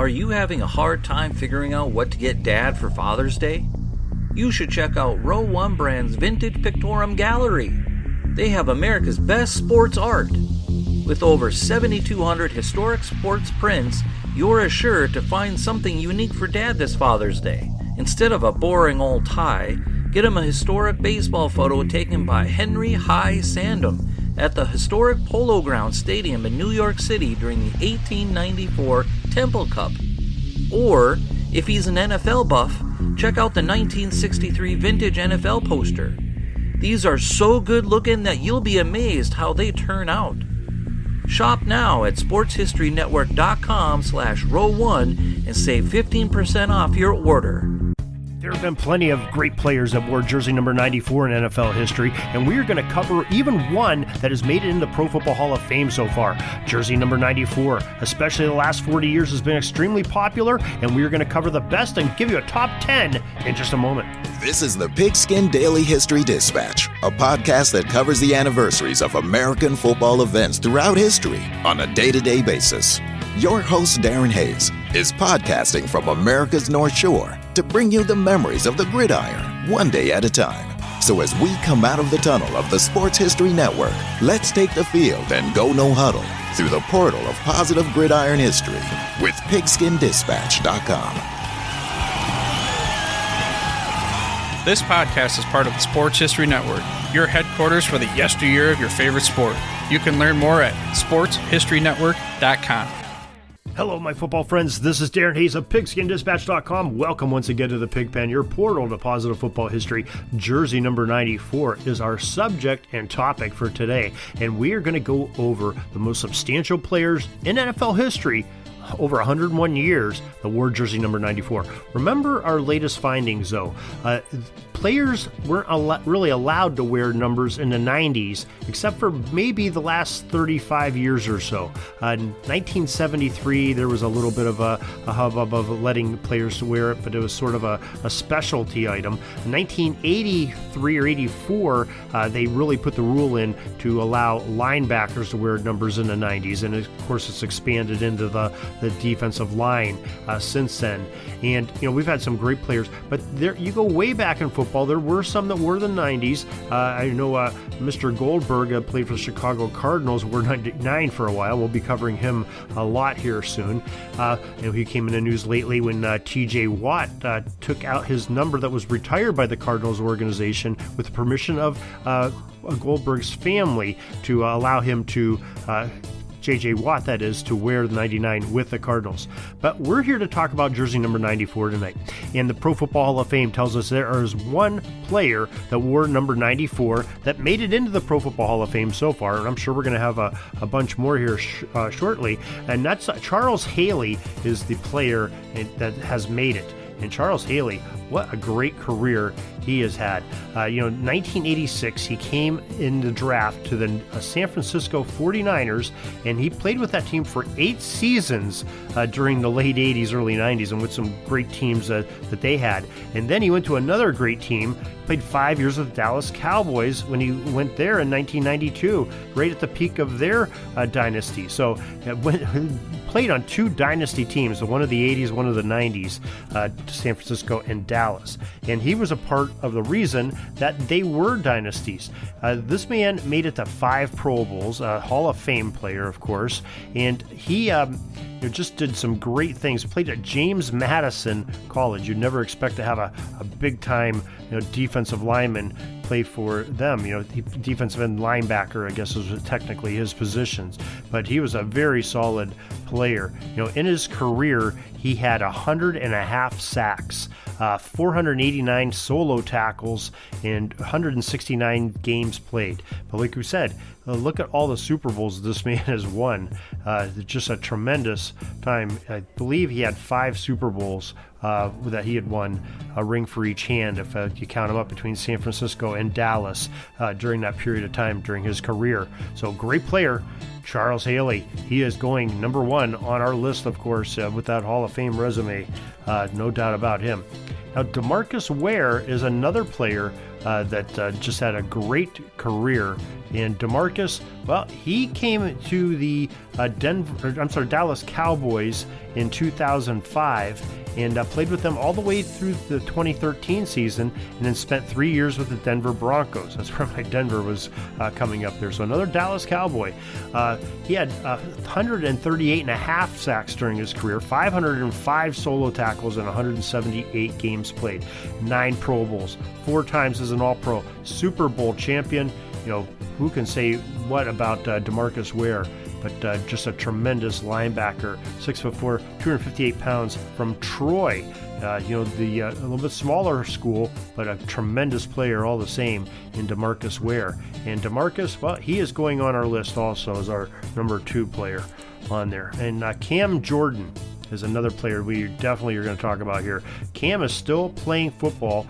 Are you having a hard time figuring out what to get Dad for Father's Day? You should check out Row 1 Brand's Vintage Pictorum Gallery. They have America's best sports art. With over 7,200 historic sports prints, you're assured to find something unique for Dad this Father's Day. Instead of a boring old tie, get him a historic baseball photo taken by Henry High Sandham at the historic Polo Grounds Stadium in New York City during the 1894 Temple Cup. Or, if he's an NFL buff, check out the 1963 vintage NFL poster. These are so good looking that you'll be amazed how they turn out. Shop now at sportshistorynetwork.com/row1 and save 15% off your order. There have been plenty of great players that wore jersey number 94 in NFL history, and we're going to cover even one that has made it into the Pro Football Hall of Fame so far. Jersey number 94, especially the last 40 years, has been extremely popular, and we're going to cover the best and give you a top 10 in just a moment. This is the Pigskin Daily History Dispatch, a podcast that covers the anniversaries of American football events throughout history on a day-to-day basis. Your host, Darren Hayes, is podcasting from America's North Shore to bring you the memories of the gridiron, one day at a time. So as we come out of the tunnel of the Sports History Network, let's take the field and go no huddle through the portal of positive gridiron history with pigskindispatch.com. This podcast is part of the Sports History Network, your headquarters for the yesteryear of your favorite sport. You can learn more at sportshistorynetwork.com. Hello, my football friends. This is Darren Hayes of PigskinDispatch.com. Welcome once again to the Pigpen, your portal to positive football history. Jersey number 94 is our subject and topic for today, and we are going to go over the most substantial players in NFL history over 101 years that wore jersey number 94. Remember our latest findings, though. Players weren't really allowed to wear numbers in the 90s, except for maybe the last 35 years or so. In 1973, there was a little bit of a hubbub of letting players wear it, but it was sort of a specialty item. In 1983 or 84, they really put the rule in to allow linebackers to wear numbers in the 90s, and of course it's expanded into the defensive line since then. And we've had some great players, but there you go way back in football. There were some that were the 90s. I know Mr. Goldberg played for the Chicago Cardinals, wore 99 for a while. We'll be covering him a lot here soon. He came in the news lately when T.J. Watt took out his number that was retired by the Cardinals organization with the permission of Goldberg's family to allow him to J.J. Watt, that is, to wear the 99 with the Cardinals. But we're here to talk about jersey number 94 tonight. And the Pro Football Hall of Fame tells us there is one player that wore number 94 that made it into the Pro Football Hall of Fame so far, and I'm sure we're going to have a bunch more here shortly. And that's Charles Haley is the player that has made it. And Charles Haley, what a great career he has had. 1986, he came in the draft to the San Francisco 49ers, and he played with that team for 8 seasons during the late 80s, early 90s, and with some great teams that they had. And then he went to another great team, played 5 years with the Dallas Cowboys when he went there in 1992, right at the peak of their dynasty. So played on 2 dynasty teams, one of the 80s, one of the 90s, San Francisco and Dallas. And he was a part of the reason that they were dynasties. This man made it to 5 Pro Bowls, a Hall of Fame player, of course, and he just did some great things. Played at James Madison College. You'd never expect to have a big-time defensive lineman play for them. Defensive end linebacker, I guess, was technically his positions. But he was a very solid player. In his career, he had 100.5 sacks, 489 solo tackles, and 169 games played. But like we said, look at all the Super Bowls this man has won. Just a tremendous time. I believe he had 5 Super Bowls that he had won, a ring for each hand if you count them up, between San Francisco and Dallas during that period of time during his career. So great player, Charles Haley. He is going number 1 on our list, of course, with that Hall of Fame resume. No doubt about him. Now, Demarcus Ware is another player that just had a great career. And Demarcus, well, he came to the Dallas Cowboys in 2005 and played with them all the way through the 2013 season, and then spent 3 years with the Denver Broncos. That's where my Denver was coming up there. So another Dallas Cowboy. He had 138.5 sacks during his career, 505 solo tackles, and 178 games played. 9 Pro Bowls, 4 times as an All-Pro, Super Bowl champion. You know, who can say what about Demarcus Ware? But just a tremendous linebacker, 6'4", 258 pounds from Troy. The a little bit smaller school, but a tremendous player all the same in Demarcus Ware. And Demarcus, well, he is going on our list also as our number 2 player on there. And Cam Jordan is another player we definitely are going to talk about here. Cam is still playing football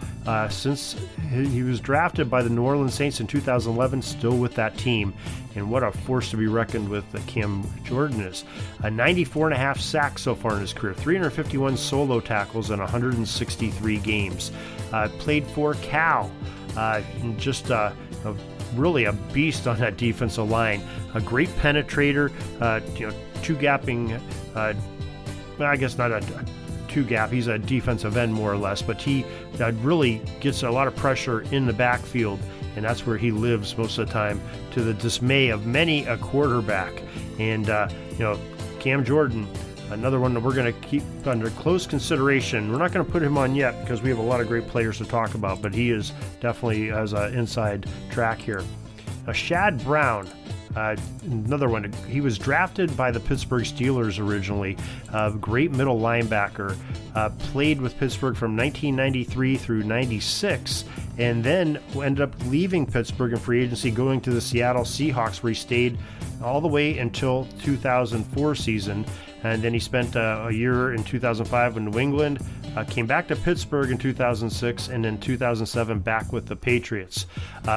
since he was drafted by the New Orleans Saints in 2011, still with that team. And what a force to be reckoned with Cam Jordan is. 94.5 sacks so far in his career, 351 solo tackles in 163 games. Played for Cal. Really a beast on that defensive line. A great penetrator, two-gapping, I guess not a two-gap. He's a defensive end more or less, but he really gets a lot of pressure in the backfield, and that's where he lives most of the time, to the dismay of many a quarterback. And Cam Jordan, another one that we're going to keep under close consideration. We're not going to put him on yet because we have a lot of great players to talk about, but he is definitely has an inside track here. Shad Brown, another one. He was drafted by the Pittsburgh Steelers originally. Great middle linebacker. Played with Pittsburgh from 1993 through 96, and then ended up leaving Pittsburgh in free agency, going to the Seattle Seahawks, where he stayed all the way until 2004 season. And then he spent a year in 2005 in New England, came back to Pittsburgh in 2006, and in 2007 back with the Patriots.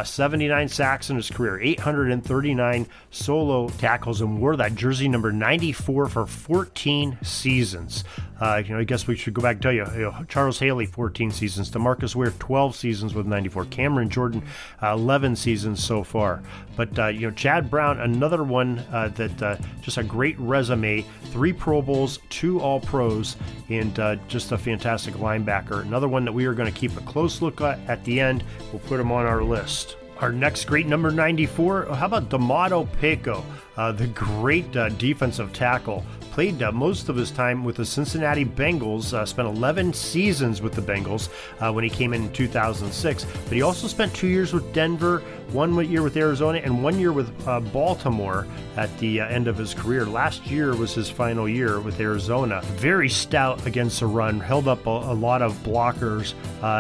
79 sacks in his career, 839 solo tackles, and wore that jersey number 94 for 14 seasons. I guess we should go back and tell you, Charles Haley, 14 seasons. Demarcus Ware, 12 seasons with 94. Cameron Jordan, 11 seasons so far. But, Chad Brown, another one that just a great resume. 3 Pro Bowls, 2 All-Pros, and just a fantastic linebacker. Another one that we are going to keep a close look at the end. We'll put him on our list. Our next great number 94, how about D'Amato Paco, the great defensive tackle. Played most of his time with the Cincinnati Bengals, spent 11 seasons with the Bengals when he came in 2006. But he also spent 2 years with Denver, 1 year with Arizona, and 1 year with Baltimore at the end of his career. Last year was his final year with Arizona. Very stout against the run, held up a lot of blockers,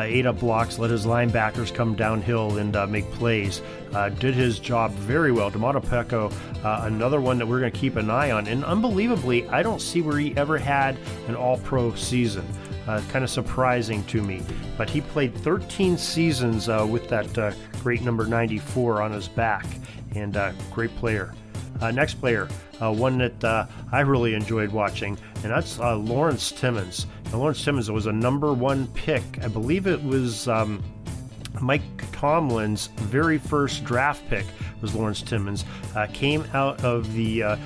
ate up blocks, let his linebackers come downhill and make plays. Did his job very well. D'Amato Paco, another one that we're going to keep an eye on. And unbelievably, I don't see where he ever had an all-pro season. Kind of surprising to me. But he played 13 seasons with that great number 94 on his back. And great player. Next player, one that I really enjoyed watching, and that's Lawrence Timmons. Now, Lawrence Timmons was a number 1 pick. I believe it was Mike Tomlin's very first draft pick was Lawrence Timmons. Came out of the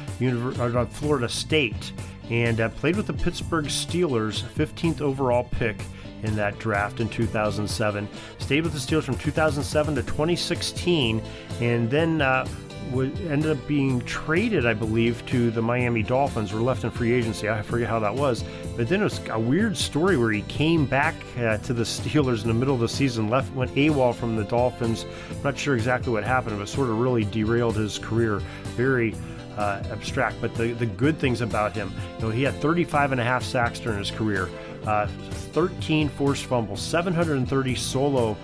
Florida State and played with the Pittsburgh Steelers, 15th overall pick in that draft in 2007. Stayed with the Steelers from 2007 to 2016, and then ended up being traded, I believe, to the Miami Dolphins, or left in free agency. I forget how that was. But then it was a weird story where he came back to the Steelers in the middle of the season, went AWOL from the Dolphins. I'm not sure exactly what happened, but sort of really derailed his career. Very abstract. But the good things about him, he had 35.5 sacks during his career, 13 forced fumbles, 730 solo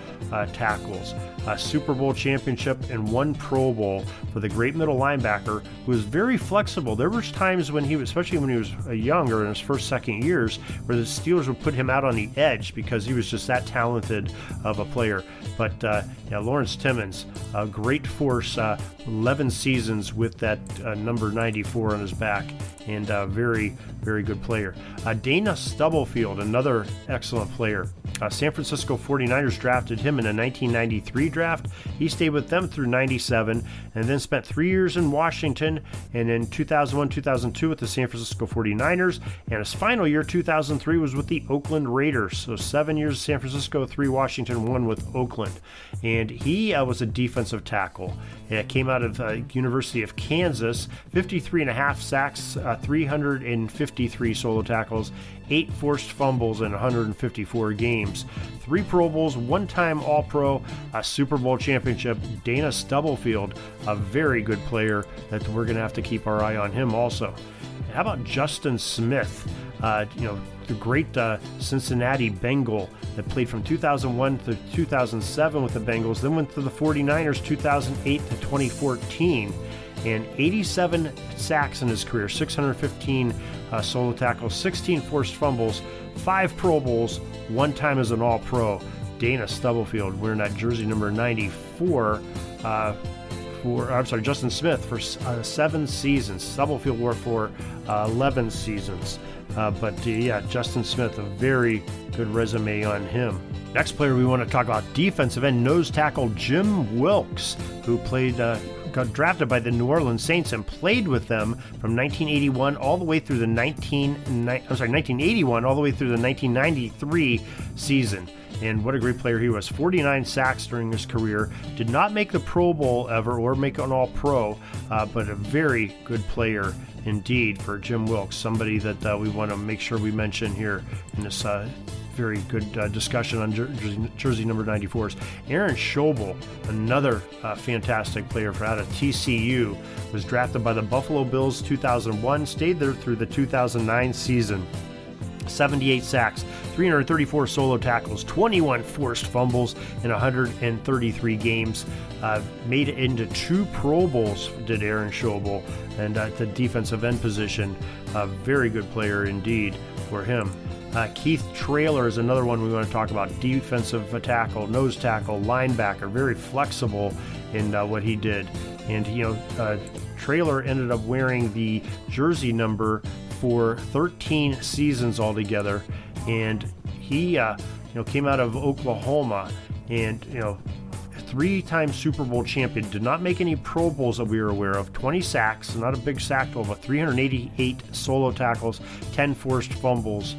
tackles, a Super Bowl championship, and 1 Pro Bowl for the great middle linebacker who was very flexible. There was times when especially when he was younger in his first, second years, where the Steelers would put him out on the edge because he was just that talented of a player. But Lawrence Timmons, a great force, 11 seasons with that number 94 on his back, and a very, very good player. Dana Stubblefield Stubblefield, another excellent player. San Francisco 49ers drafted him in a 1993 draft. He stayed with them through 97 and then spent 3 years in Washington, and in 2001-2002 with the San Francisco 49ers, and his final year, 2003, was with the Oakland Raiders. So 7 years San Francisco, 3 Washington, 1 with Oakland. And he was a defensive tackle. Came out of University of Kansas, 53.5 sacks, 353 solo tackles, 8 forced fumbles in 154 games, 3 Pro Bowls, 1-time All-Pro, a Super Bowl championship. Dana Stubblefield, a very good player that we're going to have to keep our eye on him also. How about Justin Smith? The great Cincinnati Bengal that played from 2001 to 2007 with the Bengals, then went to the 49ers 2008 to 2014, and 87 sacks in his career, 615 solo tackles, 16 forced fumbles, 5 Pro Bowls, 1 time as an All-Pro. Dana Stubblefield wearing that jersey number 94 Justin Smith for 7 seasons. Stubblefield wore for 11 seasons. Justin Smith, a very good resume on him. Next player we want to talk about, defensive end nose tackle Jim Wilkes, who got drafted by the New Orleans Saints and played with them from 1981 all the way through the 1981 all the way through the 1993 season. And what a great player he was. 49 sacks during his career. Did not make the Pro Bowl ever or make an All-Pro, but a very good player indeed for Jim Wilkes. Somebody that we want to make sure we mention here in this very good discussion on jersey number 94s. Aaron Shoble, another fantastic player out of TCU, was drafted by the Buffalo Bills 2001, stayed there through the 2009 season. 78 sacks, 334 solo tackles, 21 forced fumbles in 133 games. Made it into 2 Pro Bowls, did Aaron Shoble, and at the defensive end position, a very good player indeed for him. Keith Traylor is another one we want to talk about. Defensive tackle, nose tackle, linebacker, very flexible in what he did. And Traylor ended up wearing the jersey number for 13 seasons altogether, and he came out of Oklahoma, and 3-time Super Bowl champion. Did not make any Pro Bowls that we were aware of. 20 sacks, not a big sack total, but 388 solo tackles, 10 forced fumbles.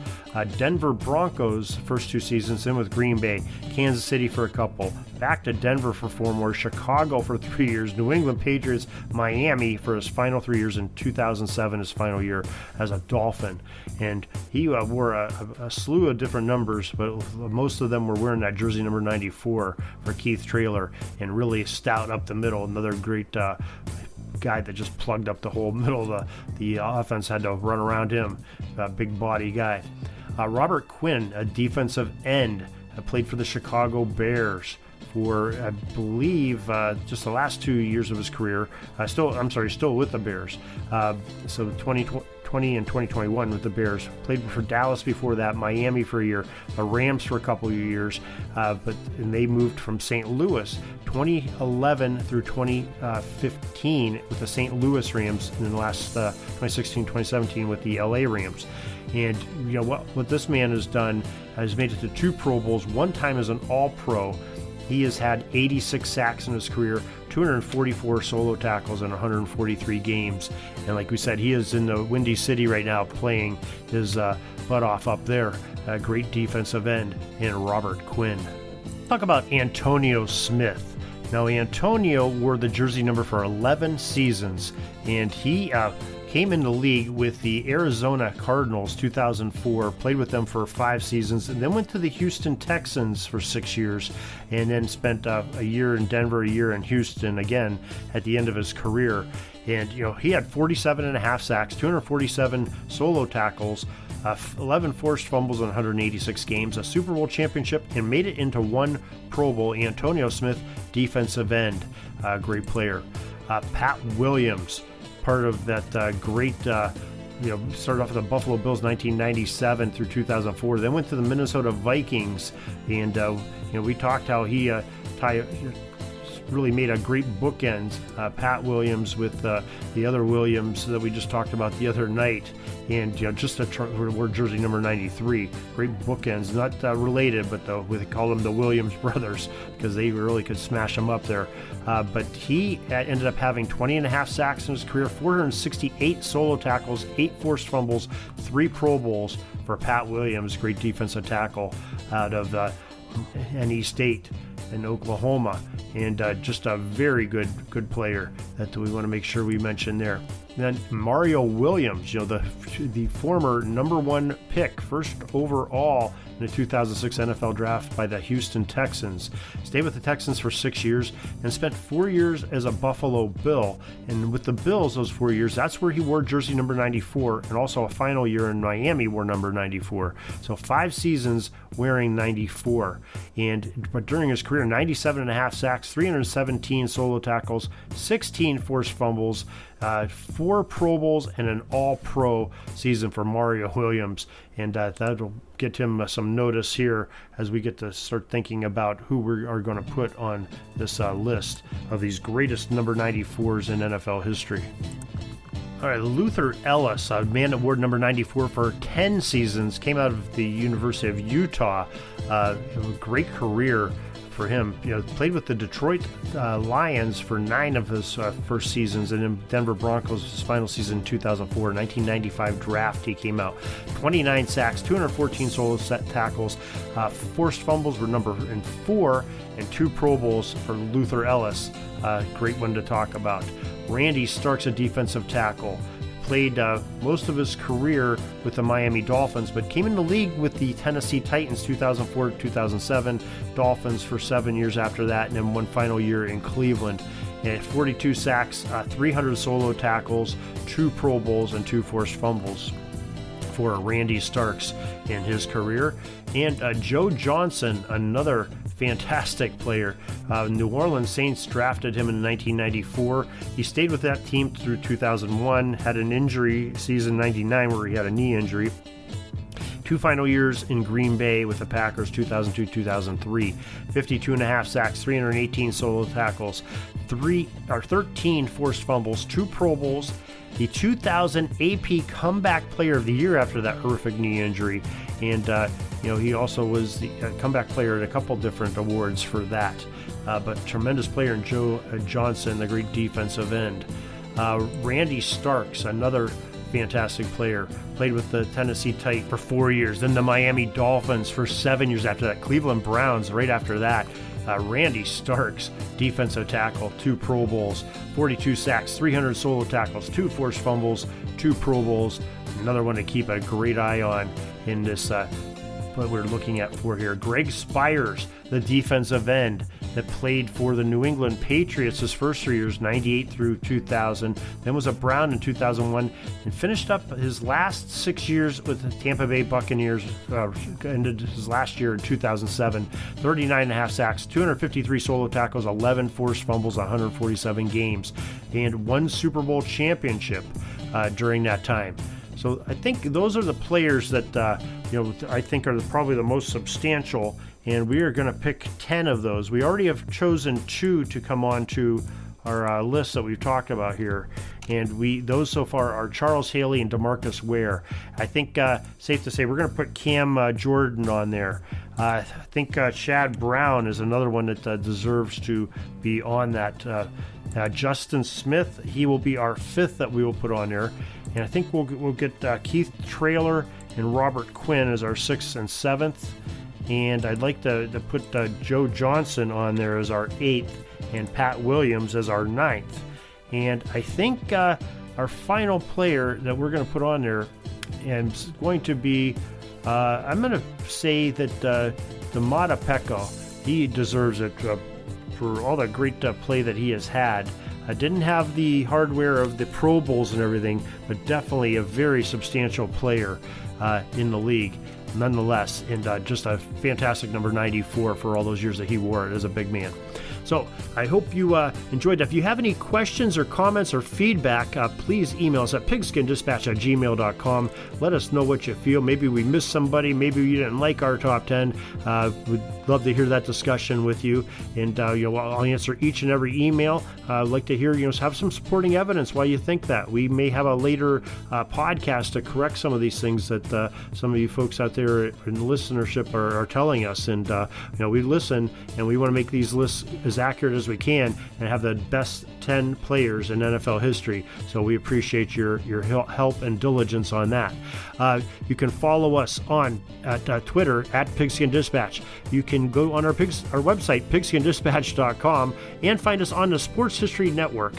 Denver Broncos first 2 seasons, in with Green Bay, Kansas City for a couple, back to Denver for 4 more, Chicago for 3 years, New England Patriots, Miami for his final 3 years, in 2007 his final year as a Dolphin. And he wore a slew of different numbers, but most of them were wearing that jersey number 94 for Keith Traylor, and really stout up the middle. Another great guy that just plugged up the whole middle of the offense, had to run around him, a big body guy. Robert Quinn, a defensive end, played for the Chicago Bears for, I believe, just the last 2 years of his career. Still with the Bears. So 2020 and 2021 with the Bears. Played for Dallas before that, Miami for a year, the Rams for a couple of years, and they moved from St. Louis 2011 through 2015 with the St. Louis Rams, and then the last 2016-2017 with the LA Rams. And what this man has done, has made it to 2 Pro Bowls, 1 time as an All-Pro. He has had 86 sacks in his career, 244 solo tackles in 143 games. And like we said, he is in the Windy City right now playing his butt off up there. A great defensive end in Robert Quinn. Talk about Antonio Smith. Now, Antonio wore the jersey number for 11 seasons, and he came in the league with the Arizona Cardinals 2004, played with them for 5 seasons, and then went to the Houston Texans for 6 years, and then spent a year in Denver, a year in Houston again at the end of his career. And he had 47.5 sacks, 247 solo tackles, 11 forced fumbles in 186 games, a Super Bowl championship, and made it into 1 Pro Bowl. Antonio Smith, defensive end, great player. Pat Williams, part of that great, started off with the Buffalo Bills 1997 through 2004, then went to the Minnesota Vikings, and we talked how he really made a great bookend. Pat Williams with the other Williams that we just talked about the other night, and just we're jersey number 93. Great bookends, not related, but we call them the Williams brothers because they really could smash them up there. But he ended up having 20.5 sacks in his career, 468 solo tackles, 8 forced fumbles, 3 Pro Bowls for Pat Williams, great defensive tackle out of NE State in Oklahoma, and just a very good player that we want to make sure we mention there. And then Mario Williams, the former number 1 pick, first overall in the 2006 NFL draft by the Houston Texans. Stayed with the Texans for 6 years and spent 4 years as a Buffalo Bill. And with the Bills, those 4 years, that's where he wore jersey number 94, and also a final year in Miami wore number 94. So 5 seasons wearing 94. But during his career, 97.5 sacks, 317 solo tackles, 16 forced fumbles, 4 Pro Bowls, and an All-Pro season for Mario Williams. And that'll get him some notice here as we get to start thinking about who we are going to put on this list of these greatest number 94s in NFL history. All right, Luther Ellis, a man that wore number 94 for 10 seasons, came out of the University of Utah. A great career for him. Played with the Detroit Lions for 9 of his first seasons, and in Denver Broncos his final season in 2004. 1995 draft he came out. 29 sacks, 214 solo tackles, forced fumbles were number 4, and 2 Pro Bowls for Luther Ellis. Great one to talk about. Randy Starks, a defensive tackle. Played most of his career with the Miami Dolphins, but came in the league with the Tennessee Titans 2004 to 2007, Dolphins for 7 years after that, and then one final year in Cleveland. And 42 sacks, 300 solo tackles, 2 Pro Bowls, and 2 forced fumbles for Randy Starks in his career. And Joe Johnson, another fantastic player. New Orleans Saints drafted him in 1994. He stayed with that team through 2001, had an injury season 99 where he had a knee injury. 2 final years in Green Bay with the Packers, 2002-2003. 52.5 sacks, 318 solo tackles, 13 forced fumbles, 2 Pro Bowls, the 2000 AP Comeback Player of the Year after that horrific knee injury. And, he also was the comeback player at a couple different awards for that. But tremendous player in Joe Johnson, the great defensive end. Randy Starks, another fantastic player, played with the Tennessee Titans for 4 years, then the Miami Dolphins for 7 years after that, Cleveland Browns right after that. Randy Starks, defensive tackle, 2 Pro Bowls, 42 sacks, 300 solo tackles, 2 forced fumbles, 2 Pro Bowls. Another one to keep a great eye on in this what we're looking at for here. Greg Spires, the defensive end that played for the New England Patriots his first 3 years, 98 through 2000, then was a Brown in 2001, and finished up his last 6 years with the Tampa Bay Buccaneers, ended his last year in 2007, 39.5 sacks, 253 solo tackles, 11 forced fumbles, 147 games, and 1 Super Bowl championship during that time. So I think those are the players that I think are probably the most substantial, and we are going to pick 10 of those. We already have chosen 2 to come on to our list that we've talked about here, and those so far are Charles Haley and Demarcus Ware. I think safe to say we're going to put Cam Jordan on there. I think Chad Brown is another one that deserves to be on that. Justin Smith, he will be our 5th that we will put on there. And I think we'll get Keith Traylor and Robert Quinn as our 6th and 7th. And I'd like to put Joe Johnson on there as our 8th and Pat Williams as our 9th. And I think our final player that we're going to put on there is going to be, I'm going to say that Damata Peko, he deserves it for all the great play that he has had. I didn't have the hardware of the Pro Bowls and everything, but definitely a very substantial player in the league nonetheless, and just a fantastic number 94 for all those years that he wore it as a big man. So I hope you enjoyed. If you have any questions or comments or feedback, please email us at pigskindispatch@gmail.com. Let us know what you feel. Maybe we missed somebody. Maybe you didn't like our top 10. We'd love to hear that discussion with you. And I'll answer each and every email. I'd like to hear, have some supporting evidence why you think that. We may have a later podcast to correct some of these things that some of you folks out there in the listenership are telling us. And we listen, and we want to make these lists as accurate as we can and have the best 10 players in NFL history. So we appreciate your help and diligence on that. You can follow us at Twitter at Pigskin Dispatch. You can go on our website, pigskindispatch.com, and find us on the Sports History Network,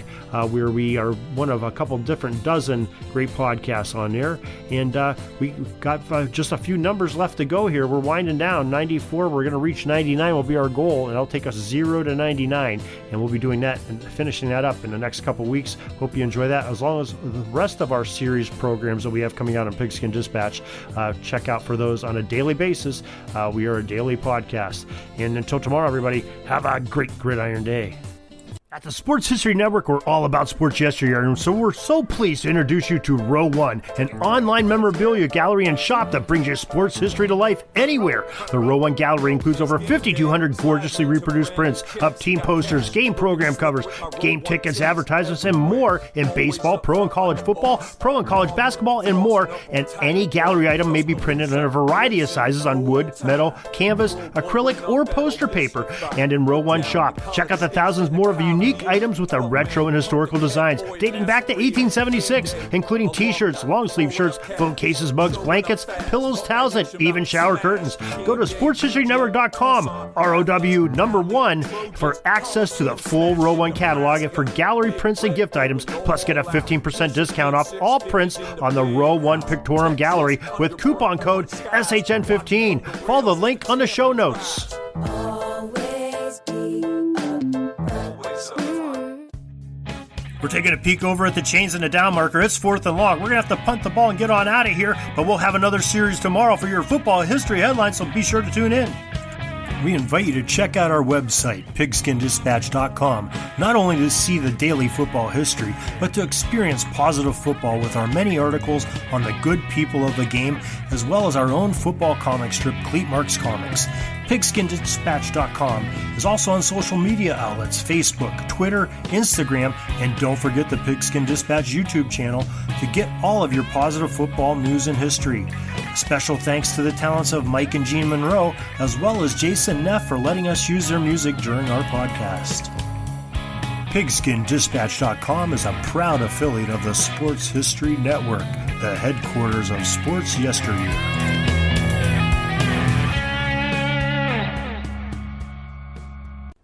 where we are one of a couple different dozen great podcasts on there. And we got just a few numbers left to go here. We're winding down. 94, we're going to reach 99 will be our goal, and it'll take us 0 to 99. And we'll be doing that and finishing that up in the next couple weeks. Hope you enjoy that, as long as the rest of our series programs that we have coming out on Pigskin Dispatch. Check out for those on a daily basis. We are a daily podcast. And until tomorrow, everybody, have a great Gridiron Day. At the Sports History Network, we're all about sports yesteryear, and so we're so pleased to introduce you to Row One, an online memorabilia gallery and shop that brings your sports history to life anywhere. The Row One gallery includes over 5,200 gorgeously reproduced prints of team posters, game program covers, game tickets, advertisements, and more in baseball, pro and college football, pro and college basketball, and more. And any gallery item may be printed in a variety of sizes on wood, metal, canvas, acrylic, or poster paper. And in Row One shop, check out the thousands more of unique items with retro and historical designs dating back to 1876, including t-shirts, long sleeve shirts, phone cases, mugs, blankets, pillows, towels, and even shower curtains. Go to sportshistorynetwork.com, ROW1, for access to the full Row One catalog and for gallery prints and gift items, plus get a 15% discount off all prints on the Row One Pictorium Gallery with coupon code SHN15. Follow the link on the show notes. We're taking a peek over at the chains and the down marker. It's 4th and long. We're going to have to punt the ball and get on out of here, but we'll have another series tomorrow for your football history headlines, so be sure to tune in. We invite you to check out our website, pigskindispatch.com, not only to see the daily football history, but to experience positive football with our many articles on the good people of the game, as well as our own football comic strip, Cleat Marks Comics. Pigskindispatch.com is also on social media outlets, Facebook, Twitter, Instagram, and don't forget the Pigskin Dispatch YouTube channel to get all of your positive football news and history. Special thanks to the talents of Mike and Gene Monroe, as well as Jason Neff, for letting us use their music during our podcast. PigskinDispatch.com is a proud affiliate of the Sports History Network, the headquarters of sports yesteryear.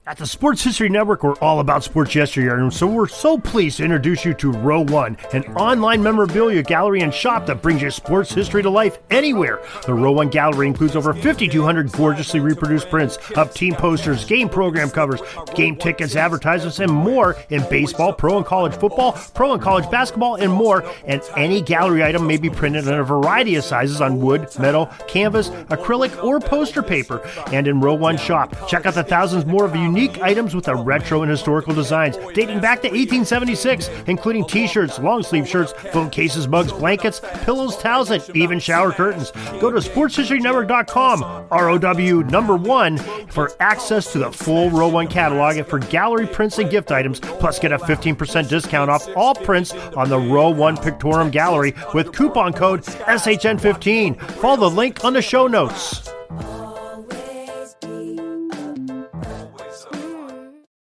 At the Sports History Network, we're all about sports yesteryear, and so we're so pleased to introduce you to Row One, an online memorabilia gallery and shop that brings your sports history to life anywhere. The Row One gallery includes over 5,200 gorgeously reproduced prints of team posters, game program covers, game tickets, advertisements, and more in baseball, pro and college football, pro and college basketball, and more. And any gallery item may be printed in a variety of sizes on wood, metal, canvas, acrylic, or poster paper. And in Row One shop, check out the thousands more of unique items with retro and historical designs dating back to 1876, including t-shirts, long sleeve shirts, phone cases, mugs, blankets, pillows, towels, and even shower curtains. Go to sportshistorynetwork.com, ROW1, for access to the full Row One catalog and for gallery prints and gift items, plus get a 15% discount off all prints on the Row One Pictorium Gallery with coupon code SHN15. Follow the link on the show notes.